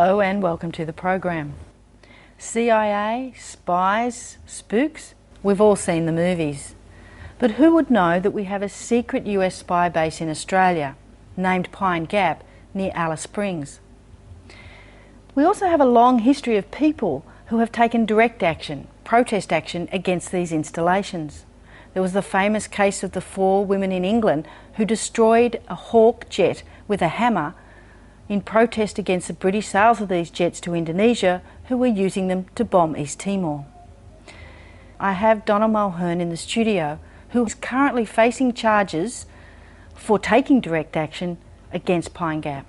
Hello and welcome to the program. CIA, spies, spooks, we've all seen the movies. But who would know that we have a secret US spy base in Australia, named Pine Gap, near Alice Springs? We also have a long history of people who have taken direct action, protest action against these installations. There was the famous case of the 4 women in England who destroyed a Hawk jet with a hammer in protest against the British sales of these jets to Indonesia, who were using them to bomb East Timor. I have Donna Mulhearn in the studio, who is currently facing charges for taking direct action against Pine Gap.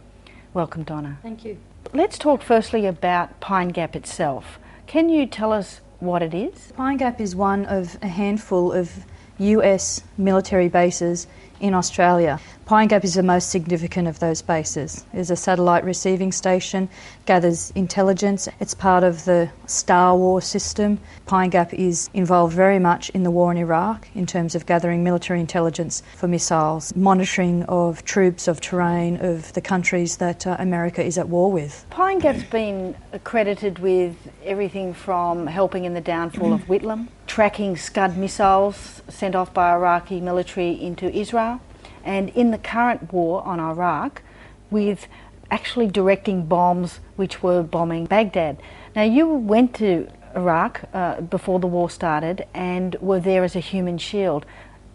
Welcome, Donna. Thank you. Let's talk firstly about Pine Gap itself. Can you tell us what it is? Pine Gap is one of a handful of US military bases in Australia. Pine Gap is the most significant of those bases. It's a satellite receiving station, gathers intelligence. It's part of the Star Wars system. Pine Gap is involved very much in the war in Iraq in terms of gathering military intelligence for missiles, monitoring of troops, of terrain, of the countries that America is at war with. Pine Gap's been accredited with everything from helping in the downfall of Whitlam, tracking Scud missiles sent off by Iraqi military into Israel, and in the current war on Iraq, with actually directing bombs which were bombing Baghdad. Now, you went to Iraq before the war started and were there as a human shield.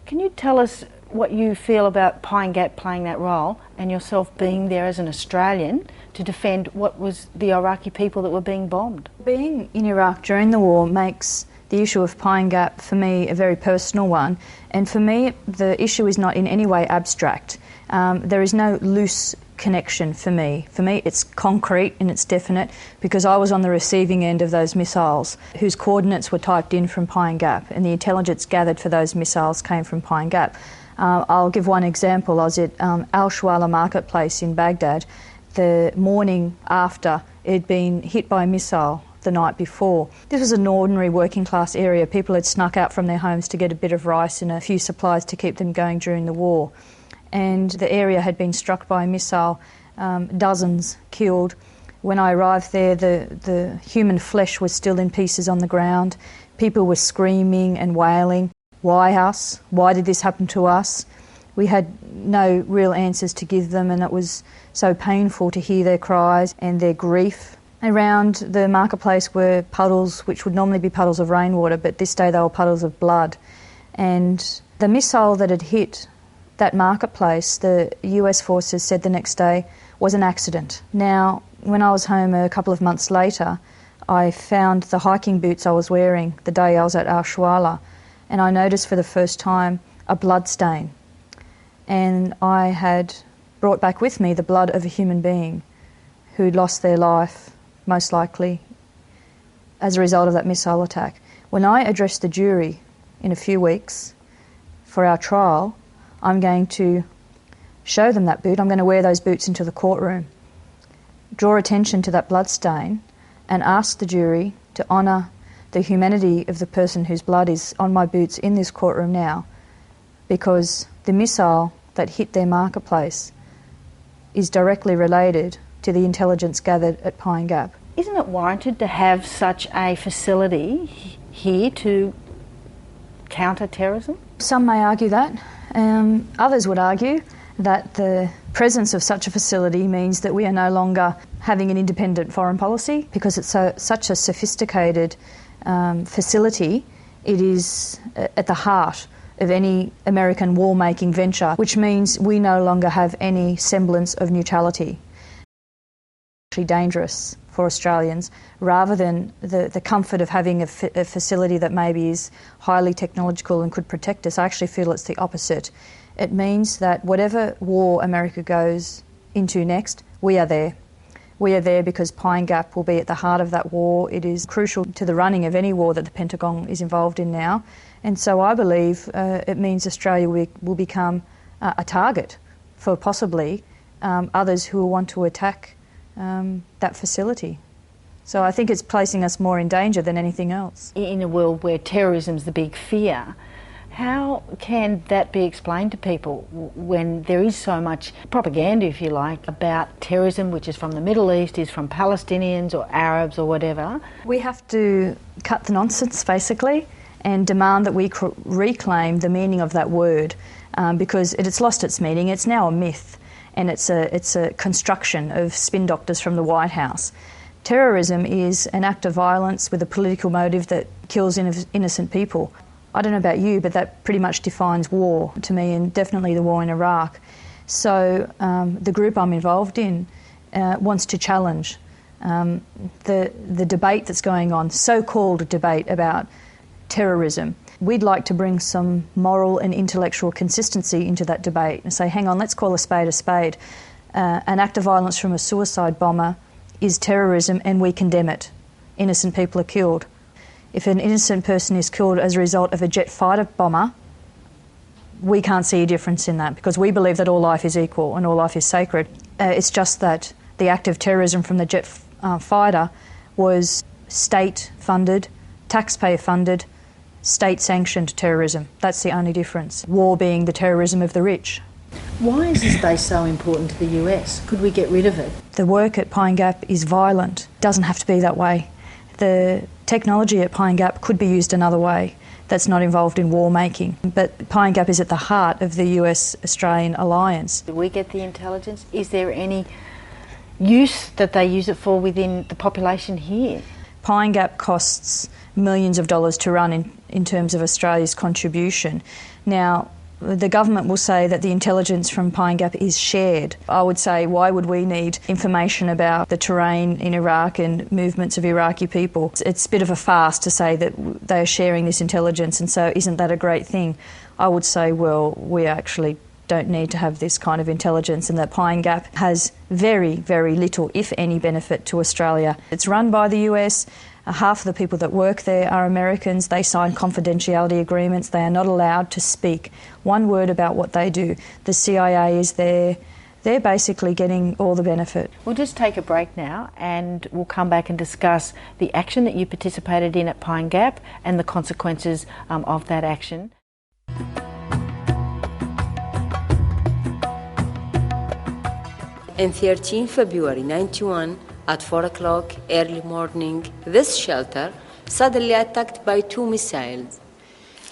Can you tell us what you feel about Pine Gap playing that role and yourself being there as an Australian to defend what was the Iraqi people that were being bombed? Being in Iraq during the war makes the issue of Pine Gap, for me, a very personal one. And for me, the issue is not in any way abstract. There is no loose connection for me. For me, it's concrete and it's definite because I was on the receiving end of those missiles whose coordinates were typed in from Pine Gap, and the intelligence gathered for those missiles came from Pine Gap. I'll give one example. I was at Al-Shwala marketplace in Baghdad the morning after it had been hit by a missile the night before. This was an ordinary working class area. People had snuck out from their homes to get a bit of rice and a few supplies to keep them going during the war. And the area had been struck by a missile, dozens killed. When I arrived there, the human flesh was still in pieces on the ground. People were screaming and wailing. Why us? Why did this happen to us? We had no real answers to give them, and it was so painful to hear their cries and their grief. Around the marketplace were puddles, which would normally be puddles of rainwater, but this day they were puddles of blood. And the missile that had hit that marketplace, the US forces said the next day, was an accident. Now, when I was home a couple of months later, I found the hiking boots I was wearing the day I was at Al-Shwala, and I noticed for the first time a blood stain. And I had brought back with me the blood of a human being who'd lost their life, most likely as a result of that missile attack. When I address the jury in a few weeks for our trial, I'm going to show them that boot. I'm going to wear those boots into the courtroom, draw attention to that blood stain, and ask the jury to honour the humanity of the person whose blood is on my boots in this courtroom now, because the missile that hit their marketplace is directly related to the intelligence gathered at Pine Gap. Isn't it warranted to have such a facility here to counter terrorism? Some may argue that. Others would argue that the presence of such a facility means that we are no longer having an independent foreign policy because it's such a sophisticated facility. It is at the heart of any American war-making venture, which means we no longer have any semblance of neutrality. Dangerous for Australians, rather than the comfort of having a facility that maybe is highly technological and could protect us. I actually feel it's the opposite. It means that whatever war America goes into next, we are there. We are there because Pine Gap will be at the heart of that war. It is crucial to the running of any war that the Pentagon is involved in now. And so I believe it means Australia will become a target for possibly others who will want to attack that facility. So I think it's placing us more in danger than anything else. In a world where terrorism's the big fear, How can that be explained to people when there is so much propaganda, if you like, about terrorism, which is from the Middle East, is from Palestinians or Arabs or whatever? We have to cut the nonsense, basically, and demand that we reclaim the meaning of that word, because it's lost its meaning. It's now a myth, and it's a construction of spin doctors from the White House. Terrorism is an act of violence with a political motive that kills innocent people. I don't know about you, but that pretty much defines war to me, and definitely the war in Iraq. So the group I'm involved in wants to challenge the debate that's going on, so-called debate about terrorism. We'd like to bring some moral and intellectual consistency into that debate and say, hang on, let's call a spade a spade. An act of violence from a suicide bomber is terrorism, and we condemn it. Innocent people are killed. If an innocent person is killed as a result of a jet fighter bomber, we can't see a difference in that, because we believe that all life is equal and all life is sacred. It's just that the act of terrorism from the jet fighter was state-funded, taxpayer-funded, state-sanctioned terrorism. That's the only difference. War being the terrorism of the rich. Why is this base so important to the US? Could we get rid of it? The work at Pine Gap is violent. It doesn't have to be that way. The technology at Pine Gap could be used another way that's not involved in war making. But Pine Gap is at the heart of the US-Australian alliance. Do we get the intelligence? Is there any use that they use it for within the population here? Pine Gap costs millions of dollars to run in terms of Australia's contribution. Now, the government will say that the intelligence from Pine Gap is shared. I would say, why would we need information about the terrain in Iraq and movements of Iraqi people? It's a bit of a farce to say that they are sharing this intelligence, and so isn't that a great thing? I would say, well, we actually don't need to have this kind of intelligence, and that Pine Gap has very, very little, if any, benefit to Australia. It's run by the US. Half of the people that work there are Americans. They sign confidentiality agreements. They are not allowed to speak one word about what they do. The CIA is there. They're basically getting all the benefit. We'll just take a break now, and we'll come back and discuss the action that you participated in at Pine Gap and the consequences of that action. On 13 February 91, at 4 o'clock early morning, this shelter suddenly attacked by two missiles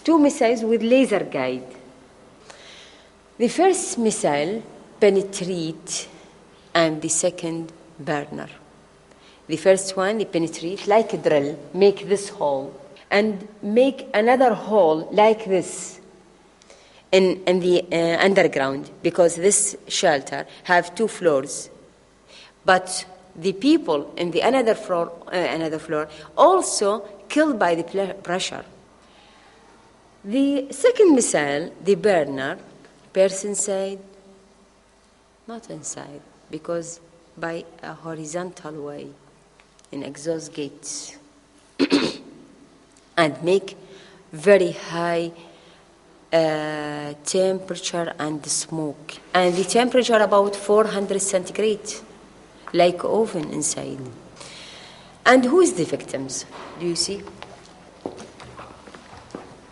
with laser guide. The first missile penetrate, and the second burner. The first one, they penetrate like a drill, make this hole, and make another hole like this in the underground, because this shelter have 2 floors. But the people in the another floor also killed by the pressure. The second missile, the burner, person said, not inside, because by a horizontal way, in exhaust gates, and make very high temperature and smoke. And the temperature about 400 centigrade. Like oven inside. And who is the victims? Do you see?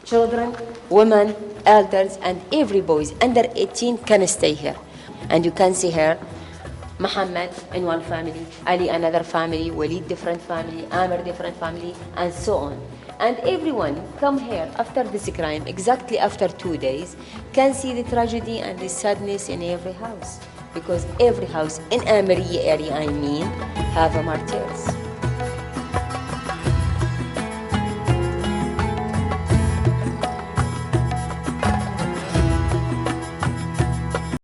Children, women, elders, and every boy under 18 can stay here. And you can see here, Muhammad in one family, Ali another family, Walid different family, Amr different family, and so on. And everyone come here after this crime, exactly after 2 days, can see the tragedy and the sadness in every house. Because every house in Amaria area, have a martyrs.